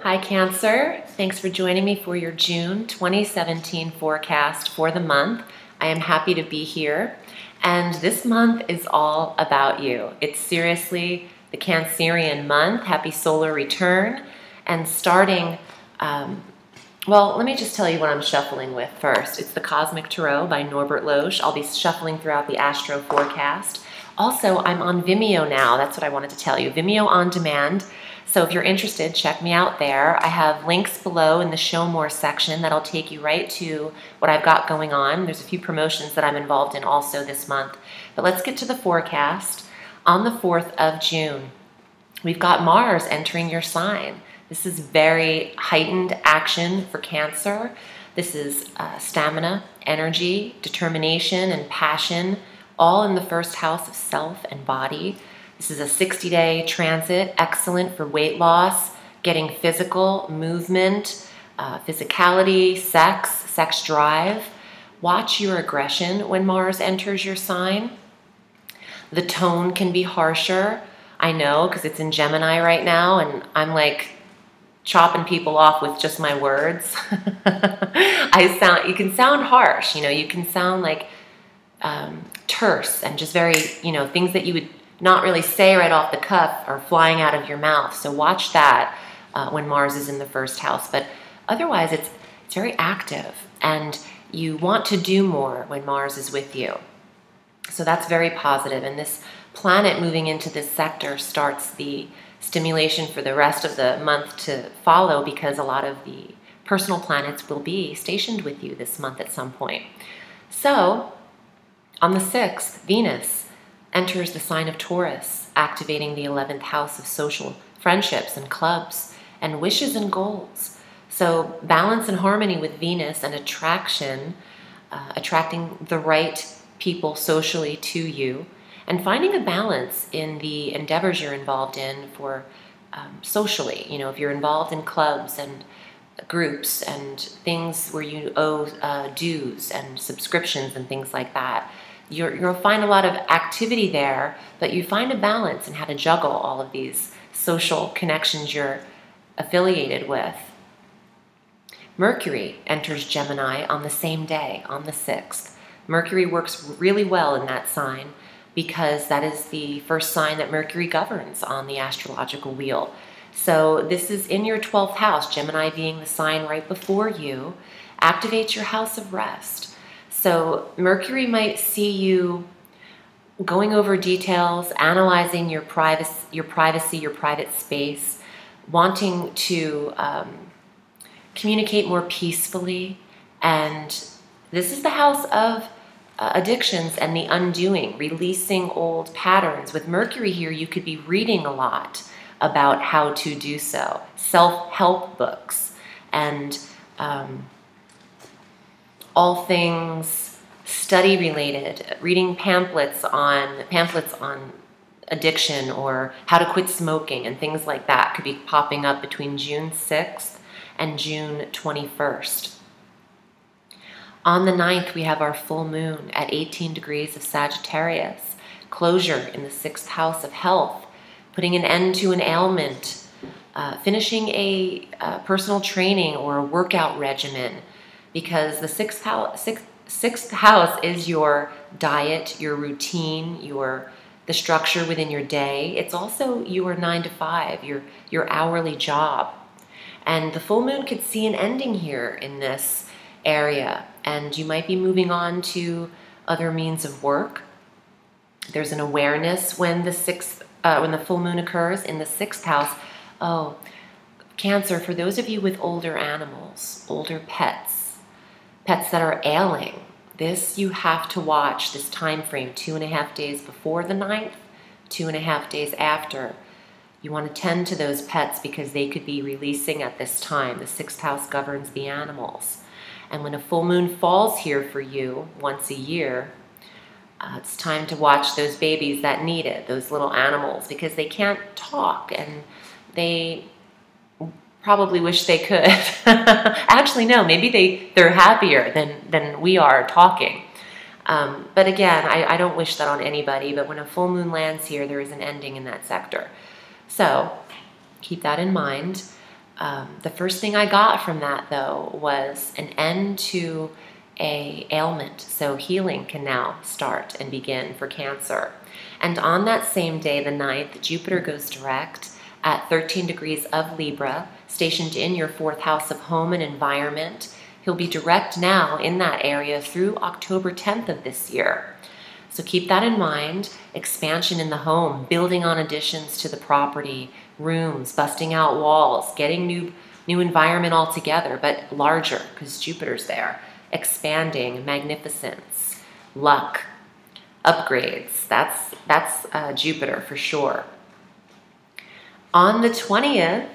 Hi Cancer, thanks for joining me for your June 2017 forecast for the month. I am happy to be here, and this month is all about you. It's seriously the Cancerian month. Happy solar return, and starting, well, let me just tell you what I'm shuffling with first. It's the Cosmic Tarot by Norbert Loesch. I'll be shuffling throughout the Astro forecast. Also, I'm on Vimeo now. That's what I wanted to tell you. Vimeo on demand. So if you're interested, check me out there. I have links below in the Show More section that'll take you right to what I've got going on. There's a few promotions that I'm involved in also this month. But let's get to the forecast. On the 4th of June, we've got Mars entering your sign. This is very heightened action for Cancer. This is stamina, energy, determination, and passion, all in the first house of self and body. This is a 60-day transit, excellent for weight loss, getting physical, movement, physicality, sex drive. Watch your aggression when Mars enters your sign. The tone can be harsher. I know, because it's in Gemini right now, and I'm like chopping people off with just my words. You can sound harsh, you can sound like terse and just very, things that you would not really say right off the cuff are flying out of your mouth. So watch that when Mars is in the first house. But otherwise, it's very active, and you want to do more when Mars is with you. So that's very positive. And this planet moving into this sector starts the stimulation for the rest of the month to follow, because a lot of the personal planets will be stationed with you this month at some point. So on the 6th, Venus enters the sign of Taurus, activating the 11th house of social friendships and clubs and wishes and goals. So balance and harmony with Venus and attraction, attracting the right people socially to you, and finding a balance in the endeavors you're involved in for socially. If you're involved in clubs and groups and things where you owe dues and subscriptions and things like that, you'll find a lot of activity there, but you find a balance in how to juggle all of these social connections you're affiliated with. Mercury enters Gemini on the same day, on the 6th. Mercury works really well in that sign because that is the first sign that Mercury governs on the astrological wheel. So this is in your 12th house, Gemini being the sign right before you, activates your house of rest. So Mercury might see you going over details, analyzing your privacy, your private space, wanting to communicate more peacefully. And this is the house of addictions and the undoing, releasing old patterns. With Mercury here, you could be reading a lot about how to do so. Self-help books and all things study related, reading pamphlets on addiction or how to quit smoking and things like that could be popping up between June 6th and June 21st. On the 9th, we have our full moon at 18 degrees of Sagittarius, closure in the 6th house of health, putting an end to an ailment, finishing a personal training or a workout regimen, because the sixth house is your diet, your routine, the structure within your day. It's also your 9 to 5, your hourly job. And the full moon could see an ending here in this area, and you might be moving on to other means of work. There's an awareness when the full moon occurs in the 6th house. Oh, Cancer, for those of you with older animals, older pets that are ailing, this you have to watch this time frame, 2.5 days before the 9th, 2.5 days after. You want to tend to those pets because they could be releasing at this time. The 6th house governs the animals. And when a full moon falls here for you once a year, it's time to watch those babies that need it, those little animals, because they can't talk and they probably wish they could. Actually, no, maybe they're happier than we are talking. But again, I don't wish that on anybody, but when a full moon lands here, there is an ending in that sector. So keep that in mind. The first thing I got from that, though, was an end to a ailment. So healing can now start and begin for Cancer. And on that same day, the 9th, Jupiter goes direct at 13 degrees of Libra, stationed in your 4th house of home and environment. He'll be direct now in that area through October 10th of this year. So keep that in mind. Expansion in the home, building on additions to the property, rooms, busting out walls, getting new environment altogether, but larger because Jupiter's there. Expanding, magnificence, luck, upgrades. That's Jupiter for sure. On the 20th,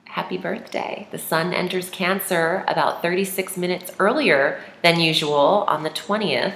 happy birthday. The sun enters Cancer about 36 minutes earlier than usual on the 20th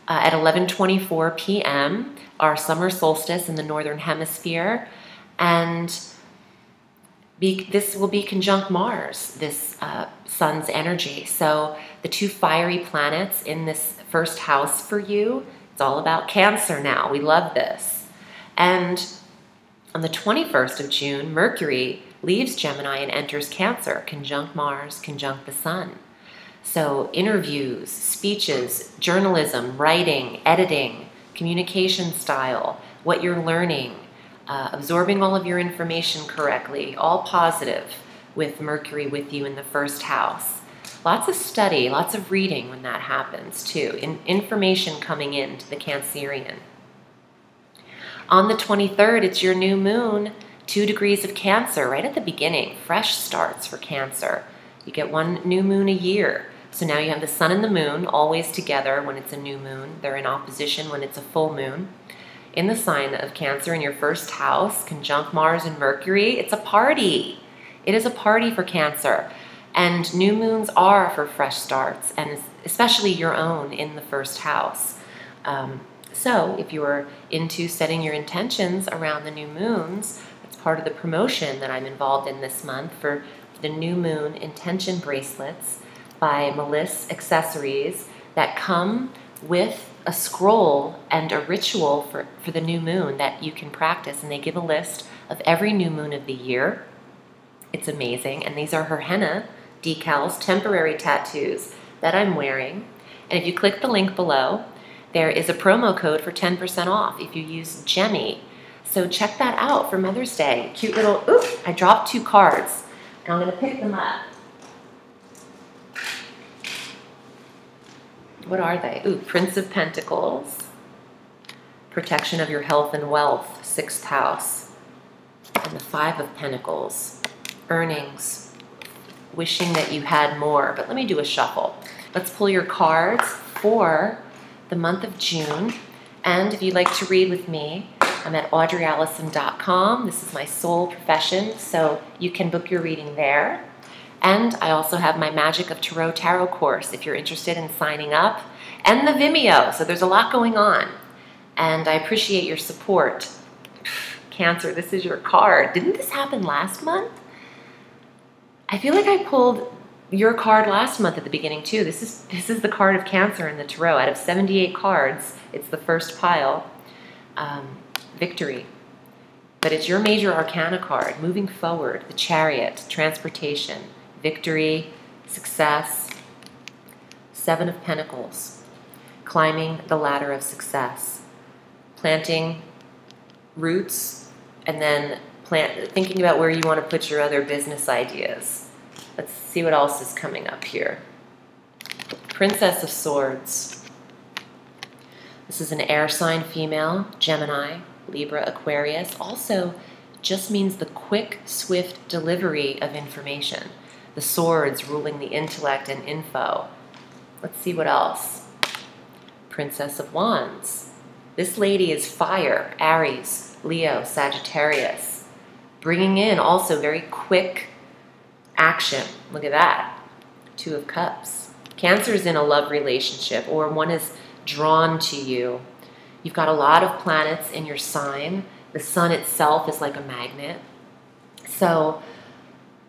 at 11:24 p.m., our summer solstice in the northern hemisphere. And this will be conjunct Mars, this sun's energy. So the 2 fiery planets in this first house for you, it's all about Cancer now. We love this. And on the 21st of June, Mercury leaves Gemini and enters Cancer, conjunct Mars, conjunct the sun. So interviews, speeches, journalism, writing, editing, communication style, what you're learning, absorbing all of your information correctly, all positive with Mercury with you in the first house. Lots of study, lots of reading when that happens too. Information coming into the Cancerian. On the 23rd, it's your new moon, 2 degrees of Cancer, right at the beginning. Fresh starts for Cancer. You get 1 new moon a year. So now you have the sun and the moon always together when it's a new moon. They're in opposition when it's a full moon. In the sign of Cancer in your first house, conjunct Mars and Mercury, it's a party. It is a party for Cancer. And new moons are for fresh starts, and especially your own in the first house. So if you're into setting your intentions around the new moons, it's part of the promotion that I'm involved in this month for the new moon intention bracelets by Melissa Accessories that come with a scroll and a ritual for the new moon that you can practice. And they give a list of every new moon of the year. It's amazing. And these are her henna decals, temporary tattoos that I'm wearing. And if you click the link below, there is a promo code for 10% off if you use Jemmy. So check that out for Mother's Day. Cute little, oops, I dropped 2 cards. And I'm going to pick them up. What are they? Ooh, Prince of Pentacles. Protection of your health and wealth, 6th house. And the 5 of Pentacles. Earnings. Wishing that you had more. But let me do a shuffle. Let's pull your cards for the month of June. And if you'd like to read with me, I'm at audreyalison.com. This is my sole profession, so you can book your reading there. And I also have my Magic of Tarot course if you're interested in signing up, and the Vimeo. So there's a lot going on. And I appreciate your support. Cancer, this is your card. Didn't this happen last month? I feel like I pulled your card last month at the beginning too. This is the card of Cancer in the Tarot. Out of 78 cards, it's the first pile. Victory. But it's your major arcana card. Moving forward, the Chariot, transportation, victory, success, 7 of Pentacles, climbing the ladder of success, planting roots, and then thinking about where you want to put your other business ideas. Let's see what else is coming up here. Princess of Swords. This is an air sign female, Gemini, Libra, Aquarius. Also just means the quick, swift delivery of information. The swords ruling the intellect and info. Let's see what else. Princess of Wands. This lady is fire, Aries, Leo, Sagittarius. Bringing in also very quick action. Look at that. 2 of Cups. Cancer is in a love relationship, or one is drawn to you. You've got a lot of planets in your sign. The sun itself is like a magnet. So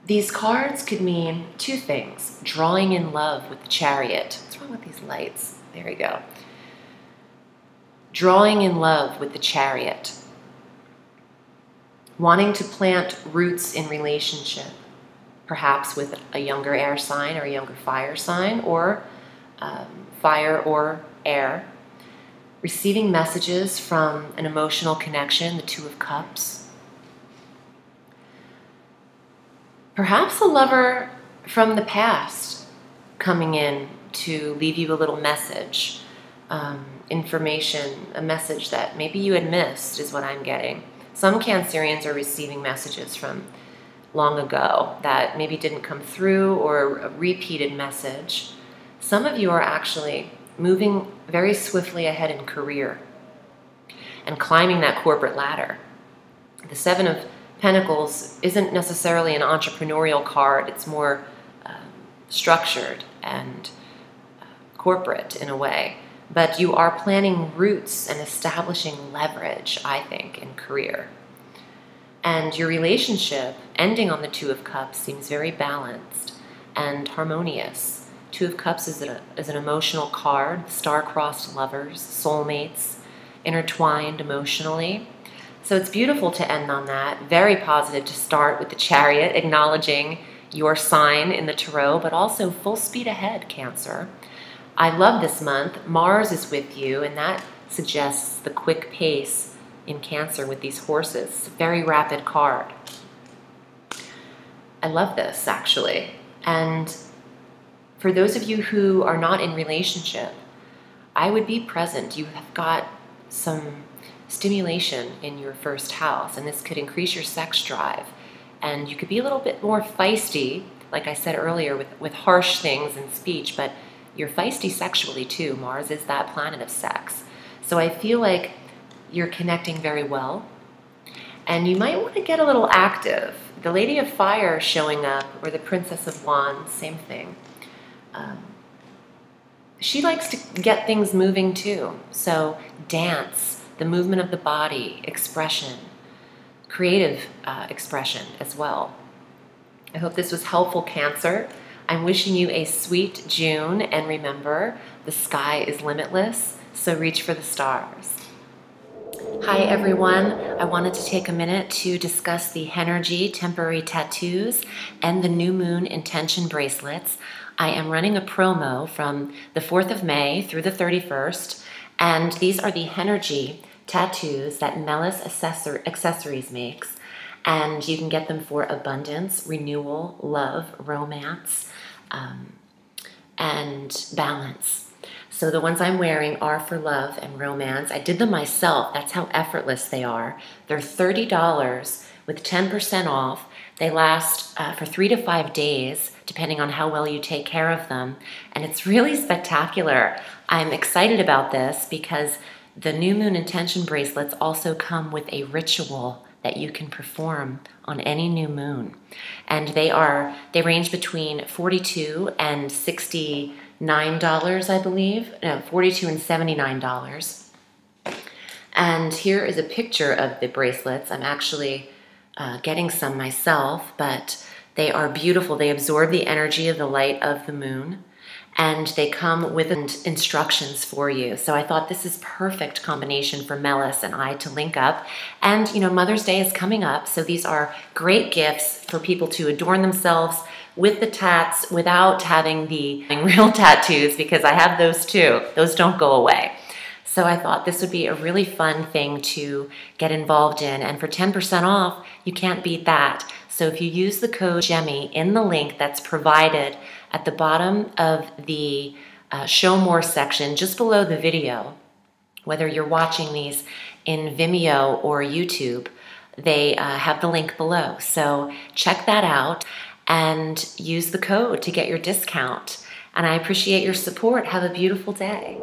these cards could mean 2 things. Drawing in love with the Chariot. What's wrong with these lights? There we go. Drawing in love with the Chariot. Wanting to plant roots in relationship. perhaps with a younger air sign or a younger fire sign, or fire or air. Receiving messages from an emotional connection, the Two of Cups. Perhaps a lover from the past coming in to leave you a little message, information, a message that maybe you had missed is what I'm getting. Some Cancerians are receiving messages from long ago that maybe didn't come through, or a repeated message. Some of you are actually moving very swiftly ahead in career and climbing that corporate ladder. The Seven of Pentacles isn't necessarily an entrepreneurial card. It's more structured and corporate in a way. But you are planning roots and establishing leverage, I think, in career. And your relationship ending on the Two of Cups seems very balanced and harmonious. Two of Cups is an emotional card, star-crossed lovers, soulmates, intertwined emotionally. So it's beautiful to end on that. Very positive to start with the Chariot, acknowledging your sign in the Tarot, but also full speed ahead, Cancer. I love this month. Mars is with you, and that suggests the quick pace in Cancer with these horses. It's a very rapid card. I love this, actually. And for those of you who are not in relationship, I would be present. You have got some stimulation in your first house, and this could increase your sex drive. And you could be a little bit more feisty, like I said earlier, with harsh things in speech, but you're feisty sexually too. Mars is that planet of sex. So I feel like you're connecting very well. And you might want to get a little active. The Lady of Fire showing up, or the Princess of Wands, same thing. She likes to get things moving too. So dance, the movement of the body, expression, creative expression as well. I hope this was helpful, Cancer. I'm wishing you a sweet June, and remember, the sky is limitless, so reach for the stars. Hi everyone, I wanted to take a minute to discuss the HENERGIE temporary tattoos and the new moon intention bracelets. I am running a promo from the 4th of May through the 31st, and these are the HENERGIE tattoos that Melis Accessories makes, and you can get them for abundance, renewal, love, romance, and balance. So the ones I'm wearing are for love and romance. I did them myself. That's how effortless they are. They're $30 with 10% off. They last for 3 to 5 days, depending on how well you take care of them. And it's really spectacular. I'm excited about this because the new moon intention bracelets also come with a ritual that you can perform on any new moon. And they range between $42 and $69, I believe. No, $42 and $79. And here is a picture of the bracelets. I'm actually getting some myself, but they are beautiful. They absorb the energy of the light of the moon, and they come with instructions for you. So I thought this is perfect combination for Melis and I to link up. And, you know, Mother's Day is coming up, so these are great gifts for people to adorn themselves with the tats without having the real tattoos, because I have those too. Those don't go away. So I thought this would be a really fun thing to get involved in. And for 10% off, you can't beat that. So if you use the code GEMMY in the link that's provided at the bottom of the Show More section, just below the video, whether you're watching these in Vimeo or YouTube, they have the link below. So check that out and use the code to get your discount. And I appreciate your support. Have a beautiful day.